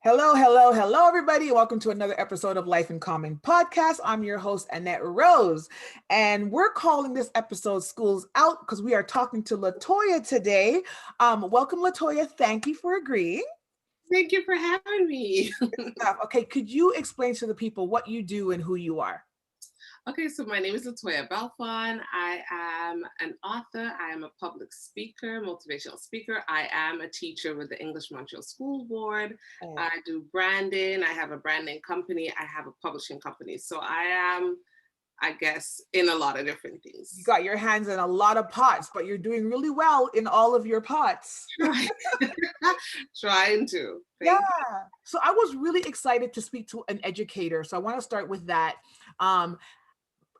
Hello, hello, hello, everybody. Welcome to another episode of Life in Common podcast. I'm your host, Annette Rose, and we're calling this episode School's Out because we are talking to Latoya today. Welcome, Latoya. Thank you for agreeing. Thank you for having me. Okay, could you explain to the people what you do and who you are? Okay, so my name is Latoya Belfon. I am an author. I am a public speaker, motivational speaker. I am a teacher with the English Montreal School Board. Oh, I do branding. I have a branding company. I have a publishing company. So I am, I guess, in a lot of different you things. got your hands in a lot of pots, but you're doing really well in all of your pots. Trying, trying to. Yeah. Thank So I was really excited to speak to an educator. So I want to start with that. Um,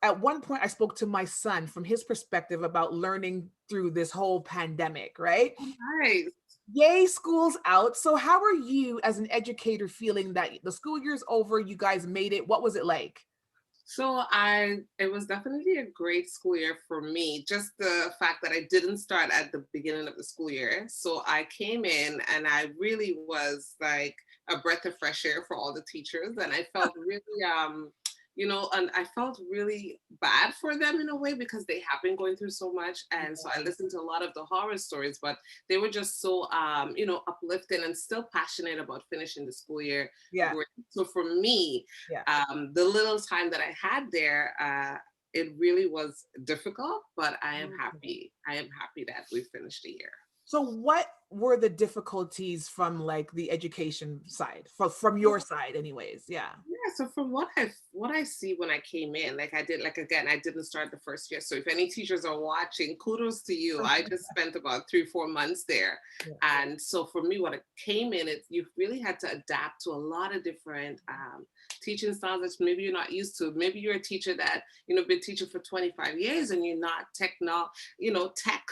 at one point I spoke to my son from his perspective about learning through this whole pandemic, right? you. Nice. Yay, school's out. So how are you as an educator feeling that the school year's over, you guys made it? What was it like? It was definitely a great school year for me. Just the fact that I didn't start at the beginning of the school year. So I came in and I really was like a breath of fresh air for all the teachers. And I felt really, and I felt really bad for them in a way because they have been going through so much. And so I listened to a lot of the horror stories, but they were just so, uplifting and still passionate about finishing the school year. Yeah, So for me, yeah. the little time that I had there, it really was difficult, but I am Okay. happy. I am happy that we finished the year. So what were the difficulties from like the education side, from your side anyways? Yeah. Yeah, so from what I see when I came in, like I did, like again, I didn't start the first year. So if any teachers are watching, kudos to you. I just spent about 3-4 months there. Yeah. And so for me, what it came in, it you really had to adapt to a lot of different teaching styles that maybe you're not used to. Maybe you're a teacher that, been teaching for 25 years and you're not tech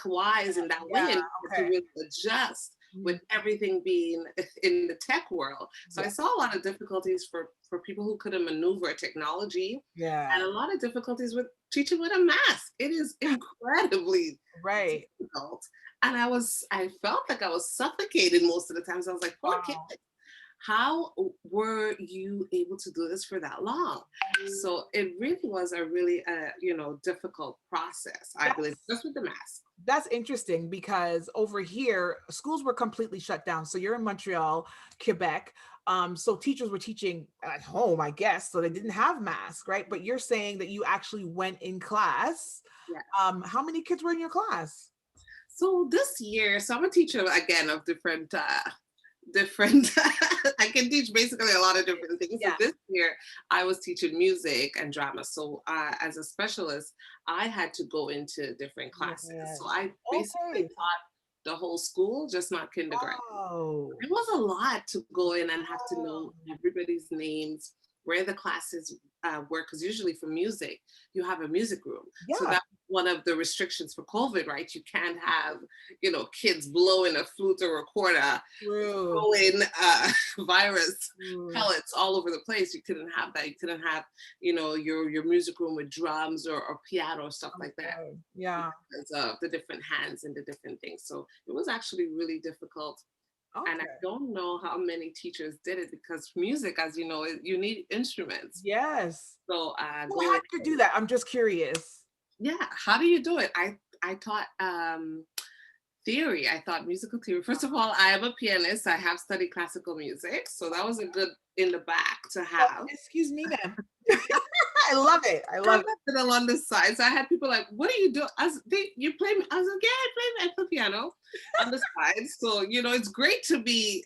wise in that way, and Yeah, you have to okay. really adjust Mhm. with everything being in the tech world. So I Yeah. saw a lot of difficulties for people who couldn't maneuver technology, Yeah. and a lot of difficulties with teaching with a mask. It is incredibly Right. difficult. And I felt like I was suffocated most of the time. So I was like, poor kid, Wow. how were you able to do this for that long? So it really was a really difficult process, I believe, That's just with the mask. That's interesting because over here, schools were completely shut down. So you're in Montreal, Quebec. So teachers were teaching at home, I guess. So they didn't have masks, right? But you're saying that you actually went in class. Yeah. How many kids were in your class? So this year, so I'm a teacher again of different I can teach basically a lot of different things. So Yeah. this year I was teaching music and drama. So as a specialist, I had to go into different classes. Yes. So I basically Okay. taught the whole school, just not kindergarten. Oh. It was a lot to go in and have to Oh. know everybody's names, where the classes were, because usually for music, you have a music room. So Yeah. that's one of the restrictions for COVID, right? You can't have, kids blowing a flute or recorder, True. throwing virus True. pellets all over the place. You couldn't have that. You couldn't have, your music room with drums or piano or stuff like that Okay. Yeah. because of the different hands and the different things. So it was actually really difficult, and I Okay. don't know how many teachers did it because music, as you know, you need instruments. Yes. So Well, how going, did you do that? I'm just curious. yeah, how do you do it? I taught theory. I thought musical theory. First of all, I am a pianist. I have studied classical music, so that was a good in the back to Oh, have. excuse me, ma'am. I love it. I I love left it. it along the side. So I had people like, "What do you do?" You play. I was like, "Yeah, I play piano on the side." So it's great to be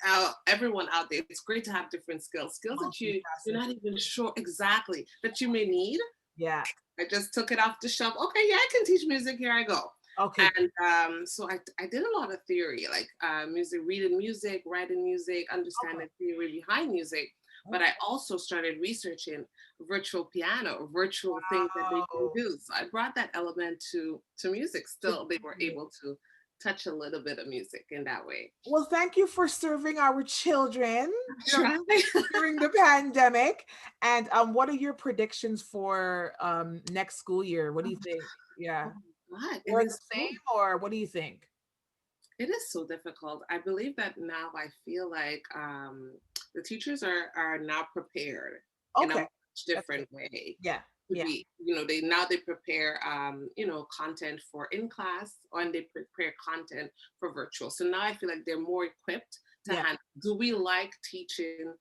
everyone out there. It's great to have different skills that you're Multifaceted. not even sure exactly that you may need. Yeah. I just took it off the shelf. Okay, yeah, I can teach music. Here I go. Okay. And so I did a lot of theory, like music, reading music, writing music, Okay. understanding theory behind music. But Okay. I also started researching virtual piano, virtual things that they can Wow. do. So I brought that element to music. To Still, they were music. able to touch a little bit of music in that way. Well, thank you for serving our children Try. during the pandemic. And what are your predictions for next school year? What do you think? Yeah. Oh my God, it More of the is so same, or what do you think? it is so difficult. I believe that now I feel like the teachers are now prepared in a Okay. much That's good. different way. Yeah. To Yeah. be, they prepare content for in class, and they prepare content for virtual. So now I feel like they're more equipped to Yeah. handle. Do we like teaching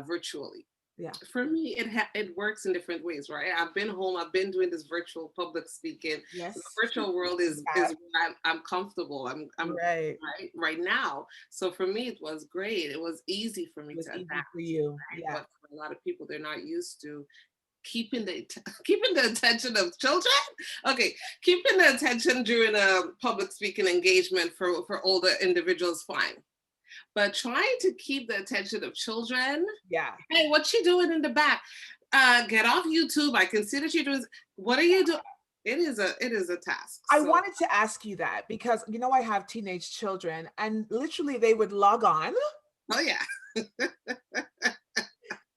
virtually? Yeah. For me, it works in different ways, right? I've been home. I've been doing this virtual public speaking. The Yes. virtual world is Yeah. where I'm comfortable. I'm Right. right now. So for me, it was great. It was easy for me It was to easy for adapt. you. Right? Yeah. But for a lot of people, they're not used to keeping the keeping the attention of children. Okay, keeping the attention during a public speaking engagement for older individuals, fine. But trying to keep the attention of children, Yeah. hey, what you doing in the back? Get off YouTube. I can see that you're doing. What are you doing? It is a task. I So wanted to ask you that because, I have teenage children and literally they would log on oh yeah,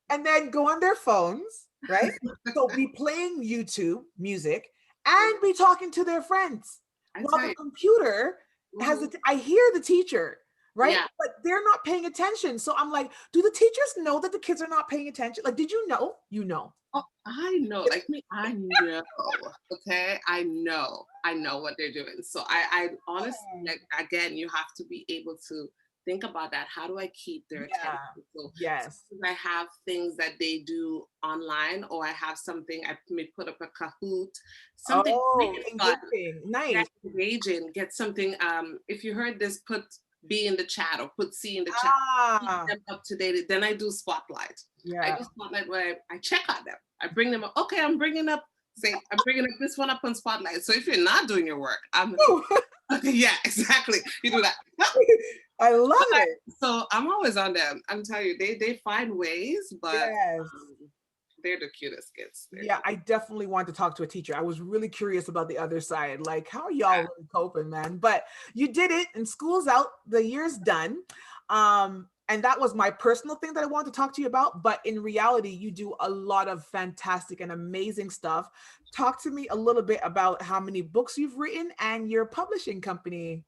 and then go on their phones, right? So be playing YouTube music and be talking to their friends I while tell the you. computer has Mhm. I hear the teacher, right? Yeah. But they're not paying attention. So I'm like, do the teachers know that the kids are not paying attention? Like, did you know? You know. Oh, I know. Like me, I know. Okay, I know what they're doing. So I honestly, like, again, you have to be able to think about that. How do I keep their attention? Yeah. So Yes. sometimes I have things that they do online, or I have something I may put up a Kahoot, something make Oh, it fun, engaging. get Nice. engaging, get something. If you heard this, put B in the chat or put C in the chat. Keep Ah, them up to date. Then I do spotlight. I yeah. do spotlight where I check on them. I bring them up. Okay, I'm bringing up this one up on spotlight. So if you're not doing your work, I'm Woo. okay. Yeah, exactly. You do that. I love it. So I'm always on them. I'm telling you, they find ways, but Yes. they're the cutest kids. Yeah, I definitely want to talk to a teacher. I was really curious about the other side. Like, how are y'all Yeah. really coping, man? But you did it and school's out, the year's done. And that was my personal thing that I wanted to talk to you about. But in reality, you do a lot of fantastic and amazing stuff. Talk to me a little bit about how many books you've written and your publishing company.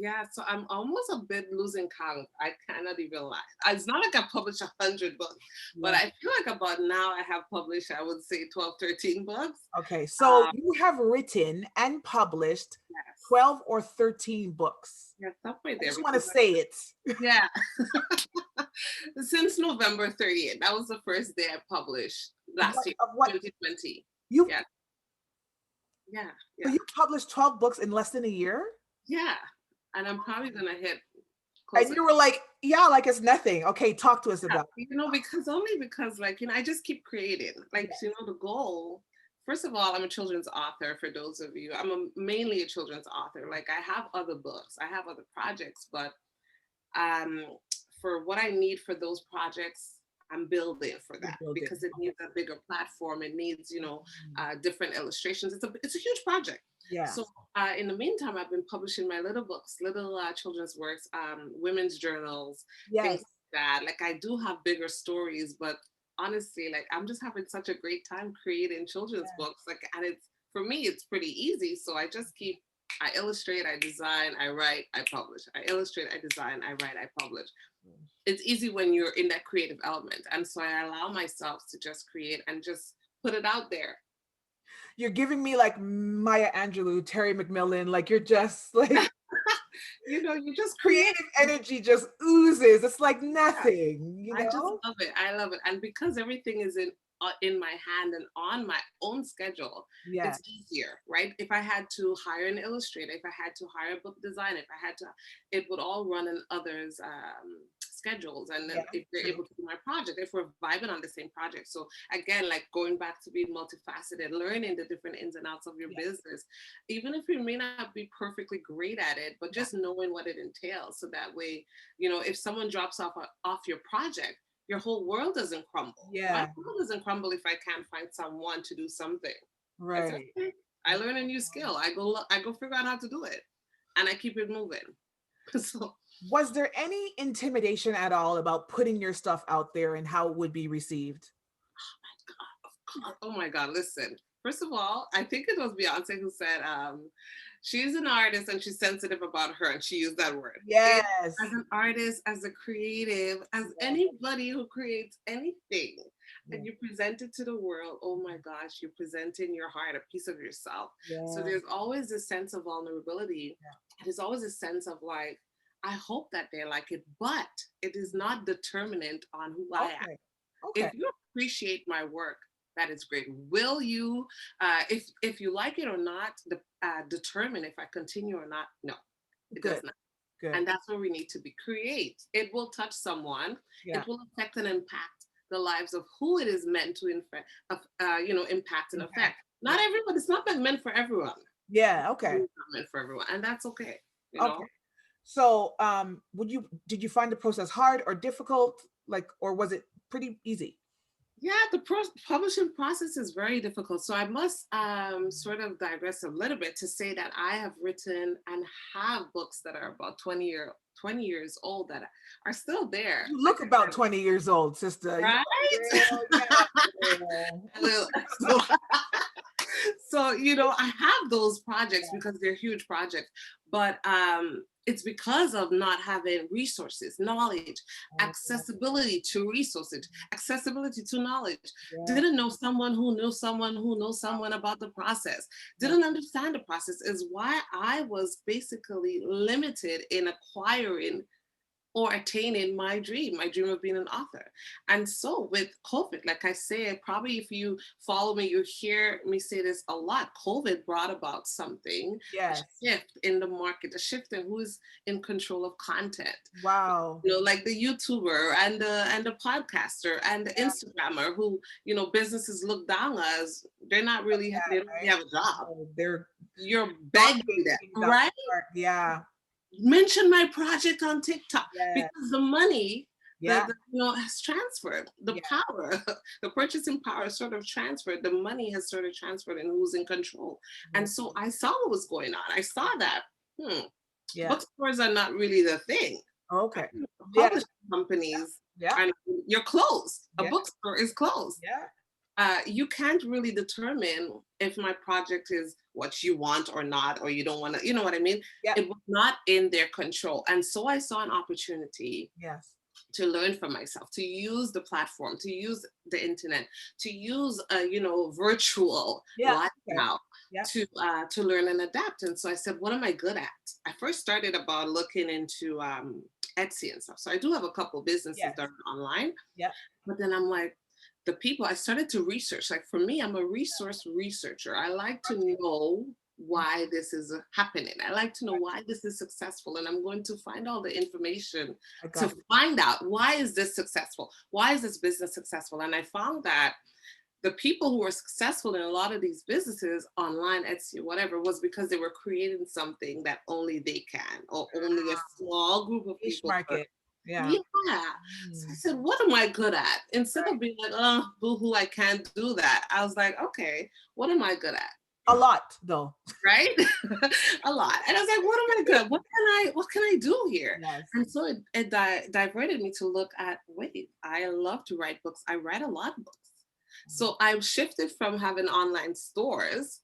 Yeah, so I'm almost a bit losing count. I cannot even lie. It's not like I published 100 books, but Yeah. I feel like about now I have published, I would say 12, 13 books. Okay, so Um, you have written and published yes. 12 or 13 books. Yeah, stop right I there just want to because, say it. yeah, since November 30th, that was the first day I published last year, Of what 2020. you Yeah, yeah, so yeah, you published 12 books in less than a year? yeah. And I'm probably going to hit And closer. you were like, yeah, like it's nothing. Okay, talk to us Yeah, about because like, I just keep creating. Like, it. the goal, first of all, I'm a children's author for those of you. Mainly a children's author. Like, I have other books, I have other projects, but um, for what I need for those projects, I'm building for You're that building. because it Okay. needs a bigger platform. It needs, Mhm. different illustrations. It's a huge project. Yeah. So in the meantime, I've been publishing my little books, little children's works, women's journals, things Yes. like that. Like I do have bigger stories, but honestly, like I'm just having such a great time creating children's Yeah. books. Like, and it's for me, it's pretty easy. So I just keep. I illustrate, I design, I write, I publish. I illustrate, I design, I write, I publish. It's easy when you're in that creative element. And so I allow myself to just create and just put it out there. You're giving me like Maya Angelou, Terry McMillan, like you're just like You just create. creative energy just oozes. It's like Yeah. nothing, I just love it. I love it. And because everything is in my hand and on my own schedule, Yeah. it's easier, right? If I had to hire an illustrator, if I had to hire a book designer, if I had to, it would all run in others' schedules. And then Yeah. if they're able to do my project, if we're vibing on the same project. So again, like going back to being multifaceted, learning the different ins and outs of your Yeah. business, even if you may not be perfectly great at it, but Yeah. just knowing what it entails. So that way, if someone drops off your project, your whole world doesn't crumble. My Yeah. world doesn't crumble if I can't find someone to do something. I said, Right. okay, I learn a new skill. I go figure out how to do it, and I keep it moving. So, Was there any intimidation at all about putting your stuff out there and how it would be received? oh my God, listen. First of all, I think it was Beyonce who said, she's an artist and she's sensitive about her, and she used that word. Yes. As an artist, as a creative, as anybody who creates anything, and you present it to the world, oh my gosh, you're presenting your heart, a piece of yourself. So there's always a sense of vulnerability. There's always a sense of like, I hope that they like it, but it is not determinant on who I am. If you appreciate my work, that is great. Will you, if you like it or not, determine if I continue or not? No, it does not. Good. And that's where we need to be. Create. It will touch someone. It will affect and impact the lives of who it is meant to impact and affect. Not everyone. It's not meant for everyone. Yeah. Okay. It's not meant for everyone, and that's okay. You know? So, did you find the process hard or difficult? Or was it pretty easy? Yeah, the publishing process is very difficult. So I must sort of digress a little bit to say that I have written and have books that are about 20 years old that are still there. You look about 20 years old, sister. Right? So, I have those projects because they're huge projects, but it's because of not having resources, knowledge, accessibility to resources, accessibility to knowledge. Didn't know someone who knew someone who knows someone about the process. Didn't understand the process is why I was basically limited in acquiring or attaining my dream of being an author. And so with COVID, like I said, probably if you follow me, you hear me say this a lot, COVID brought about something, a shift in the market, a shift in who is in control of content. Wow. Like the YouTuber and the podcaster and the Instagrammer who, businesses look down as they're not really, they don't really have a job. You're begging them, right? Yeah. Mention my project on TikTok because the money has transferred. The power, the purchasing power sort of transferred. The money has sort of transferred and who's in control. And so I saw what was going on. I saw that bookstores are not really the thing. Okay. Publishing companies, you're closed. A bookstore is closed. You can't really determine if my project is what you want or not, or you don't want to, you know what I mean? It was not in their control. And so I saw an opportunity to learn from myself, to use the platform, to use the internet, to use virtual life now to learn and adapt. And so I said, what am I good at? I first started about looking into Etsy and stuff. So I do have a couple businesses that are online. But then I'm like, the people, I started to research. Like for me, I'm a resource researcher. I like to know why this is happening. I like to know why this is successful. And I'm going to find all the information to find out, why is this successful? Why is this business successful? And I found that the people who were successful in a lot of these businesses, online, Etsy, whatever, was because they were creating something that only they can, or only a small group of people. So I said, what am I good at? Instead of being like, oh, boo-hoo, I can't do that. I was like, okay, what am I good at? A lot, though. Right? A lot. And I was like, what am I good? What can I do here? And so it diverted me to look at, wait, I love to write books. I write a lot of books. So I shifted from having online stores.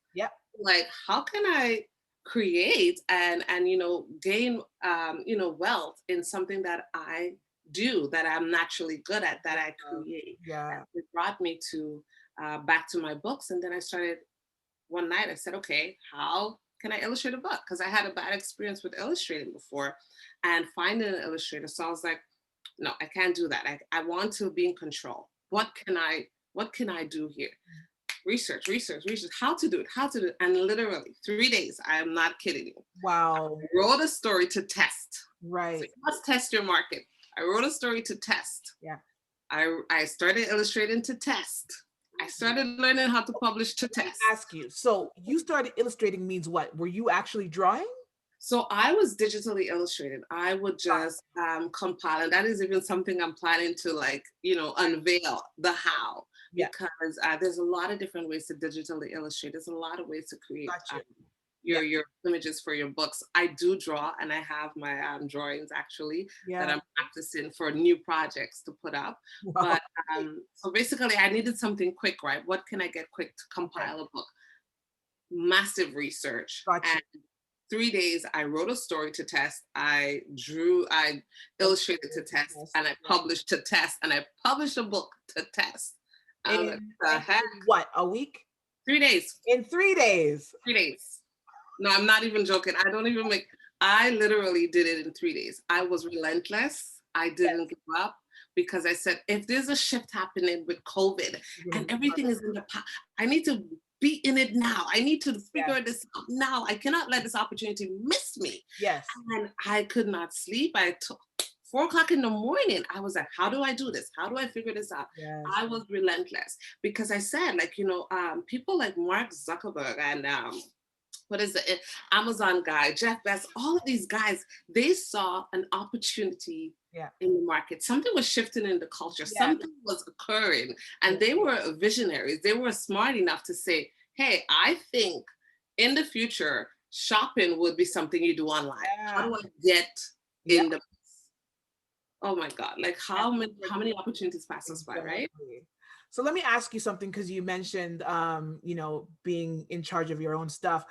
Like, how can I create and gain wealth in something that I do, that I'm naturally good at, that I create. It brought me to back to my books. And then I started one night, I said, okay, how can I illustrate a book? Because I had a bad experience with illustrating before and finding an illustrator. So I was like, no, I can't do that. I want to be in control. What can I do here? Research, how to do it. And literally 3 days, I am not kidding you. Wow. I wrote a story to test. Right. So you must test your market. I wrote a story to test. I started illustrating to test. I started learning how to publish to test. Ask you. So you started illustrating means what? Were you actually drawing? So I was digitally illustrated. I would just compile, and that is even something I'm planning to unveil the how. Because there's a lot of different ways to digitally illustrate. There's a lot of ways to create your images for your books. I do draw, and I have my drawings actually that I'm practicing for new projects to put up. But so basically, I needed something quick, right? What can I get quick to compile a book? Massive research and 3 days, I wrote a story to test. I illustrated to test, Yes, and I yeah. published to test, and I published a book to test. I was like, In, the in heck? what, a week? 3 days. In 3 days. 3 days. No, I'm not even joking. I literally did it in 3 days. I was relentless. I Yes. didn't give up because I said, if there's a shift happening with COVID You're gonna and be part everything of is in the past, I need to be in it now. I need to it. figure this out now. I cannot let this opportunity miss me. Yes. And I could not sleep. 4 o'clock in the morning, I was like, how do I do this? How do I figure this out? Yes. I was relentless because I said, like, people like Mark Zuckerberg and what is it? Amazon guy, Jeff Bezos, all of these guys, they saw an opportunity Yeah. in the market. Something was shifting in the culture. Yeah. Something was occurring. And they were visionaries. They were smart enough to say, hey, I think in the future, shopping would be something you do online. How do I get in the Oh my God, like how many opportunities pass us by, right? So let me ask you something, because you mentioned being in charge of your own stuff.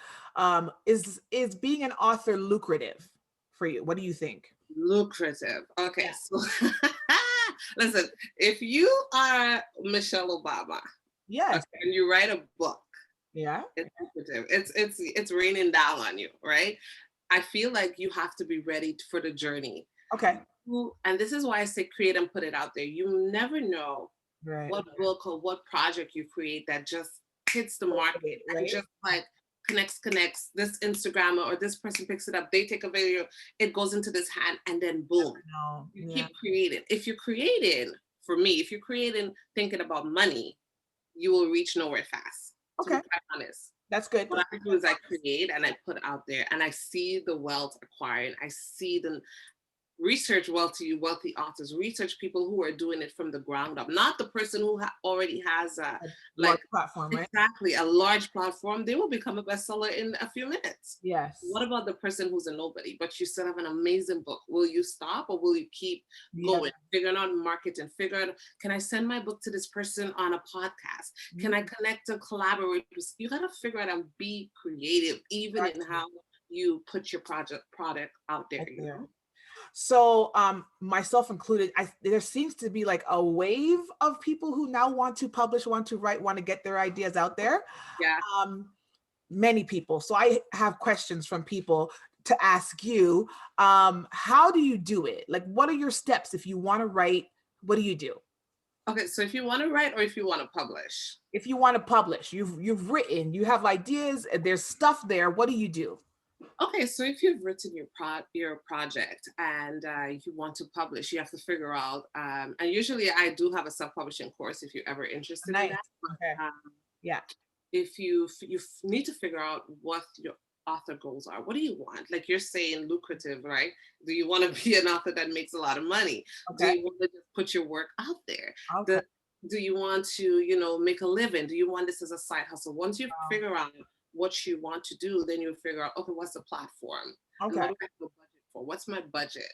Is being an author lucrative for you? What do you think? Lucrative. Okay, Yeah. so listen, if you are Michelle Obama, Yes. okay, and you write a book, Yeah. it's lucrative. It's raining down on you, right? I feel like you have to be ready for the journey. Okay. And this is why I say create and put it out there. You never know Right. what book or what project you create that just hits the market, Right. and just like connects this Instagrammer or this person picks it up, they take a video, it goes into this hand, and then boom, No. you Yeah. keep creating. If you're creating, for me, if you're creating thinking about money, you will reach nowhere fast, to Okay. be quite honest. That's good. What I do is I create and I put out there, and I see the wealth acquiring. I see the research wealthy authors, research people who are doing it from the ground up, not the person who already has a large platform, right? Exactly, a large platform. They will become a bestseller in a few minutes. Yes. What about the person who's a nobody, but you still have an amazing book? Will you stop, or will you keep going, figuring out marketing, figure out, can I send my book to this person on a podcast? Can I connect and collaborate? You got to figure out and be creative, even in how you put your product out there, you know? So myself included, there seems to be like a wave of people who now want to publish, want to write, want to get their ideas out there. Yeah. Many people. So I have questions from people to ask you. How do you do it? Like, what are your steps if you want to write? What do you do? Okay, so if you want to write or if you want to publish? If you want to publish, you've written, you have ideas, there's stuff there. What do you do? Okay, so if you've written your project and you want to publish, you have to figure out, and usually I do have a self-publishing course if you're ever interested in that. Okay. Yeah. If you need to figure out what your author goals are. What do you want? Like you're saying lucrative, right? Do you want to be an author that makes a lot of money? Okay. Do you want to just put your work out there? Okay. Do you want to, make a living? Do you want this as a side hustle? Once you figure out what you want to do, then you figure out, okay, what's the platform? Okay. And what do I have a budget for? What's my budget?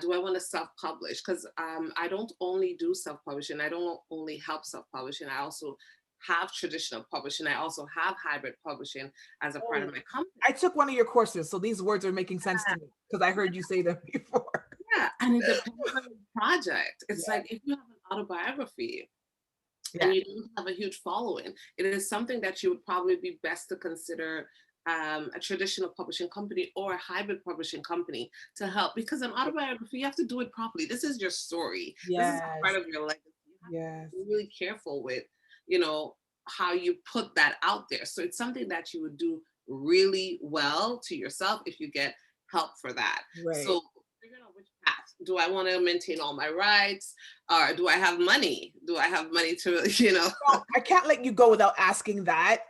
Do I want to self-publish? Because I don't only do self-publishing. I don't only help self-publishing. I also have traditional publishing. I also have hybrid publishing as a part of my company. I took one of your courses, so these words are making sense to me because I heard you say them before. Yeah, and it depends on the project. It's like if you have an autobiography, and you don't have a huge following, it is something that you would probably be best to consider a traditional publishing company or a hybrid publishing company to help, because an autobiography, you have to do it properly. This is your story. This is part of your legacy. You have to be really careful with, how you put that out there. So it's something that you would do really well to yourself if you get help for that. Right. So figuring out which path. Do I want to maintain all my rights? Or do I have money? Do I have money to, Well, I can't let you go without asking that.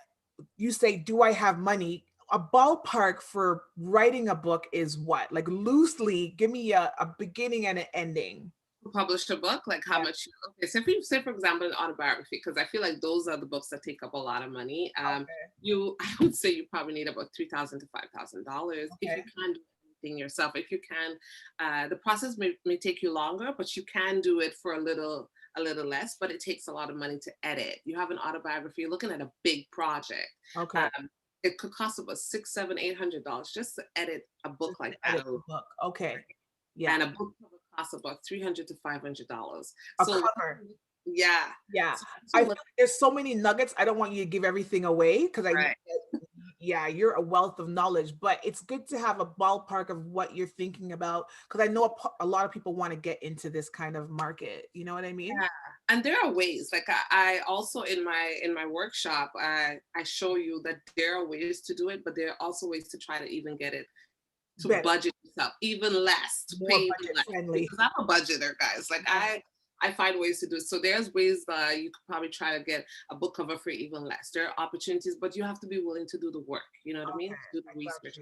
You say, do I have money? A ballpark for writing a book is what? Like loosely, give me a beginning and an ending. Publish a book, like how much? Okay, so if you say, for example, an autobiography, because I feel like those are the books that take up a lot of money. I would say you probably need about $3,000 to $5,000 if you can do anything yourself. If you can, the process may take you longer, but you can do it for a little less. But it takes a lot of money to edit. You have an autobiography, you're looking at a big project. Okay. it could cost about $600, $700, $800 just to edit a book like that. Edit the book. Okay. Yeah. And a book cover costs about $300 to $500. A So cover. yeah. Yeah. So I feel like there's so many nuggets. I don't want you to give everything away because I know right. that, yeah, you're a wealth of knowledge, but it's good to have a ballpark of what you're thinking about because I know a lot of people want to get into this kind of market. You know what I mean? Yeah. And there are ways, like I also in my workshop, I show you that there are ways to do it, but there are also ways to try to even get it to Better. budget yourself even less, to More pay even budget less. friendly. Because I'm a budgeter, guys. Like I find ways to do it. So there's ways that you could probably try to get a book cover for even less. There are opportunities, but you have to be willing to do the work. You know what I mean? Do the research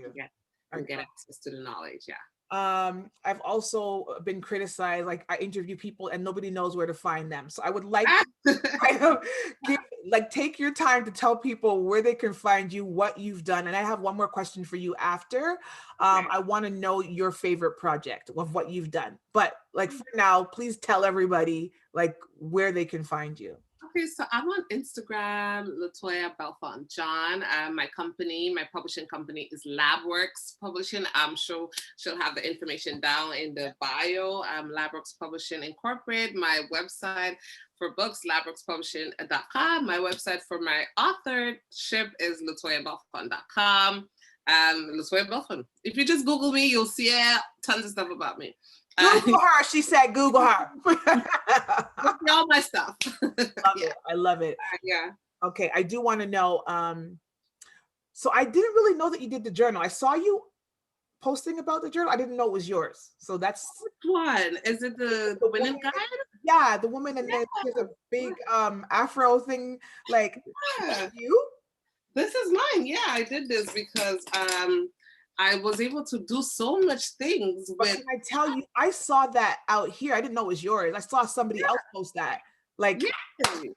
and get access to the knowledge. Yeah. I've also been criticized, like I interview people and nobody knows where to find them. So I would like to kind of take your time to tell people where they can find you, what you've done. And I have one more question for you after. I want to know your favorite project of what you've done. But like for now, please tell everybody like where they can find you. Okay, so I'm on Instagram, Latoya Belfont John. My publishing company is LabWorks Publishing. I'm sure she'll have the information down in the bio. LabWorks Publishing Incorporated. My website for books, labworkspublishing.com. My website for my authorship is latoyabelfont.com. Latoya Belfont. If you just Google me, you'll see tons of stuff about me. Google her. She said, Google her. All my stuff. I love it. Yeah. Okay. I do want to know. So I didn't really know that you did the journal. I saw you posting about the journal. I didn't know it was yours. So that's which one? Is it the women guide? Yeah, the woman and then there's a big afro thing. Like you? This is mine. Yeah, I did this because I was able to do so much things with. Can I tell you, I saw that out here. I didn't know it was yours. I saw somebody else post that. Like, thank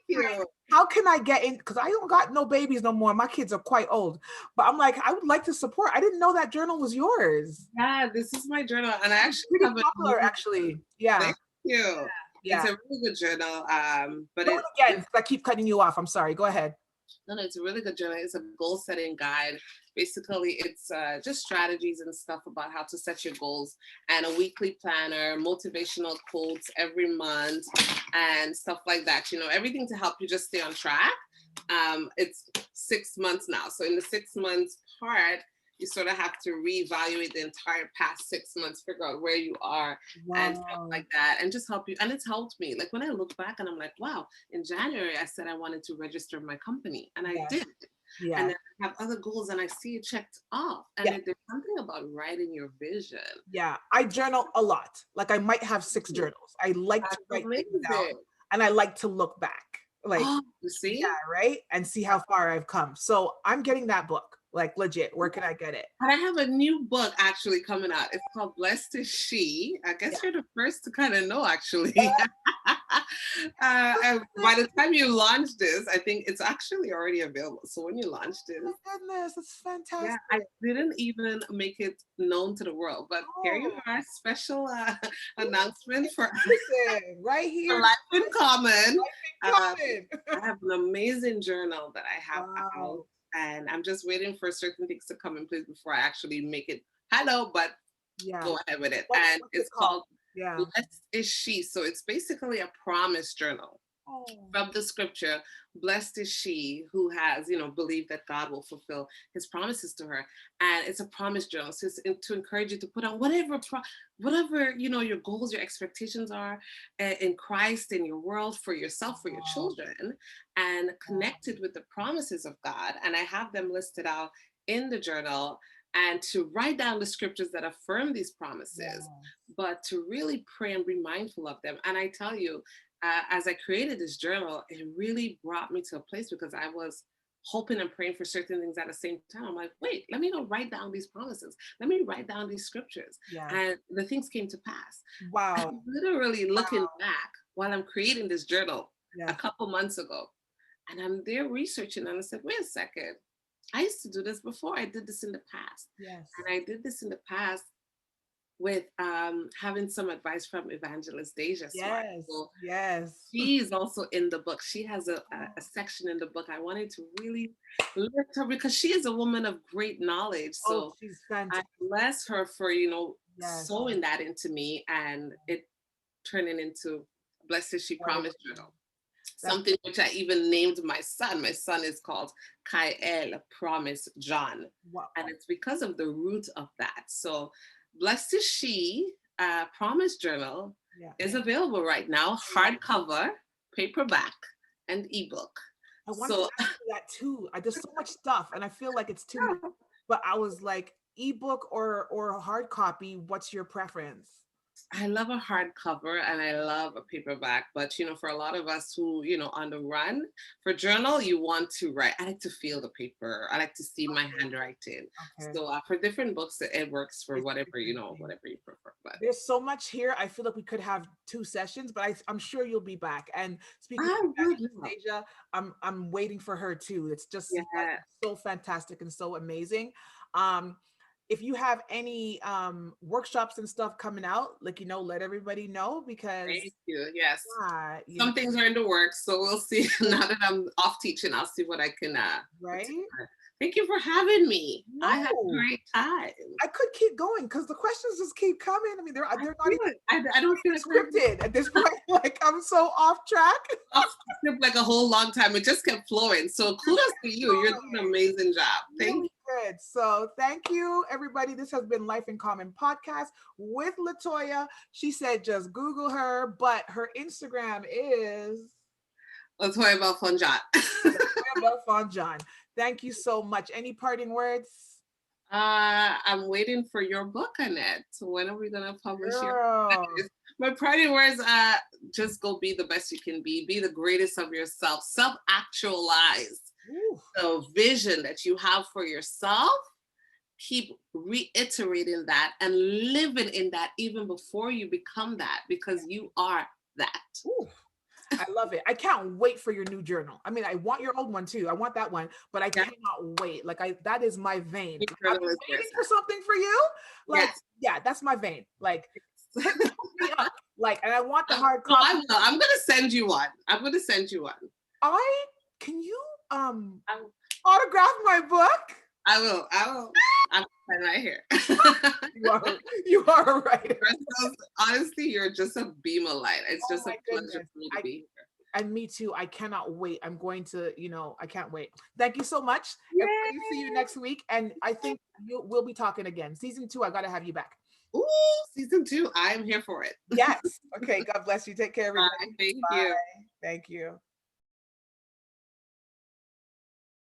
you. How can I get in? Because I don't got no babies no more. My kids are quite old. But I'm like, I would like to support. I didn't know that journal was yours. Yeah, this is my journal. And I actually have popular, actually. Yeah. Thank you. Yeah. It's a really good journal. But again, I keep cutting you off. I'm sorry. Go ahead. No, it's a really good journal. It's a goal setting guide. Basically, it's just strategies and stuff about how to set your goals, and a weekly planner, motivational quotes every month, and stuff like that. You know, everything to help you just stay on track. It's 6 months now. So in the 6 months part, you sort of have to reevaluate the entire past 6 months, figure out where you are and stuff like that, and just help you. And it's helped me. Like when I look back and I'm like, wow, in January, I said I wanted to register my company and I did. Yeah. And then I have other goals and I see it checked off. And there's something about writing your vision. Yeah. I journal a lot. Like I might have 6 journals. I like to write things down and I like to look back. Like, you see? Yeah, right? And see how far I've come. So I'm getting that book. Like legit, where can I get it? And I have a new book actually coming out. It's called Blessed is She. I guess you're the first to kind of know actually. By the time you launch this, I think it's actually already available. So when you launch this, oh my goodness, it's fantastic. Yeah, I didn't even make it known to the world, but here you are, special announcement for right here, Life in Common. I have an amazing journal that I have out. And I'm just waiting for certain things to come in place before I actually make it but go ahead with it. And it's called Blessed is She. So it's basically a promise journal from the scripture. Blessed is she who has, believed that God will fulfill his promises to her. And it's a promise journal. So it's to encourage you to put on whatever, your goals, your expectations are in Christ, in your world, for yourself, for your children, and connected with the promises of God. And I have them listed out in the journal, and to write down the scriptures that affirm these promises, but to really pray and be mindful of them. And I tell you, as I created this journal, it really brought me to a place because I was hoping and praying for certain things at the same time. I'm like, wait, let me go write down these promises. Let me write down these scriptures. And the things came to pass. Wow. I'm literally looking back while I'm creating this journal a couple months ago. And I'm there researching and I said, wait a second. I used to do this before. I did this in the past. Yes. And I did this in the past with having some advice from Evangelist Deja Smart. Yes, So yes. she's also in the book. She has a section in the book. I wanted to really lift her because she is a woman of great knowledge. Oh, So she's I fantastic. bless her for, Yes, sewing that into me and it turning into Blessed She Promised Journal. that's Something which I even named my son. My son is called Kael Promise John. wow. And it's because of the root of that. So Blessed is She Promise Journal Yeah. is available right now, hardcover, paperback, and ebook. I wanted So to ask you that too. There's so much stuff, and I feel like it's too much. But I was like, ebook or hard copy. What's your preference? I love a hardcover and I love a paperback, but for a lot of us who, on the run, for journal, you want to write. I like to feel the paper. I like to see my handwriting. Okay. So for different books, it works for It's whatever, different things. whatever you prefer. But There's so much here. I feel like we could have 2 sessions, but I'm sure you'll be back. And speaking I of would love, Anastasia, I'm waiting for her too. It's just you guys yeah. are so fantastic and so amazing. Um, if you have any workshops and stuff coming out, like let everybody know because Thank you. Yes. yeah, Some things are in the works, so we'll see. Now that I'm off teaching, I'll see what I can put right. together. Thank you for having me. No, I had a great time. I could keep going because the questions just keep coming. I mean, they're not even I don't feel like we're scripted at this point. Like I'm so off track. off script like a whole long time. It just kept flowing. So kudos to you. You're doing an amazing job. Thank Really good. So thank you, everybody. This has been Life in Common podcast with Latoya. She said just Google her, but her Instagram is you. Latoya Belfonjat. Latoya Belfonjon. Thank you so much. Any parting words? I'm waiting for your book, Annette. When are we gonna publish your Girl. My parting words, just go be the best you can be the greatest of yourself, self-actualize. Ooh. The vision that you have for yourself, keep reiterating that and living in that even before you become that, because you are that. Ooh. I love it. I can't wait for your new journal. I mean, I want your old one too. I want that one, but I cannot wait. Like that is my vein. I'm waiting for something for you. Like, yeah, that's my vein. Like, hook me up. Like, and I want the hard copy. I will. I'm gonna send you one. Can you autograph my book? I will. I'm right here. You are right. Honestly, you're just a beam of light. It's just a pleasure for me to be here. And me too. I cannot wait. I'm going to, I can't wait. Thank you so much. Everybody, see you next week. And I think we'll be talking again. Season 2, I got to have you back. Ooh, season 2. I'm here for it. Yes. Okay. God bless you. Take care, everybody. Bye. Thank Bye. you. Thank you.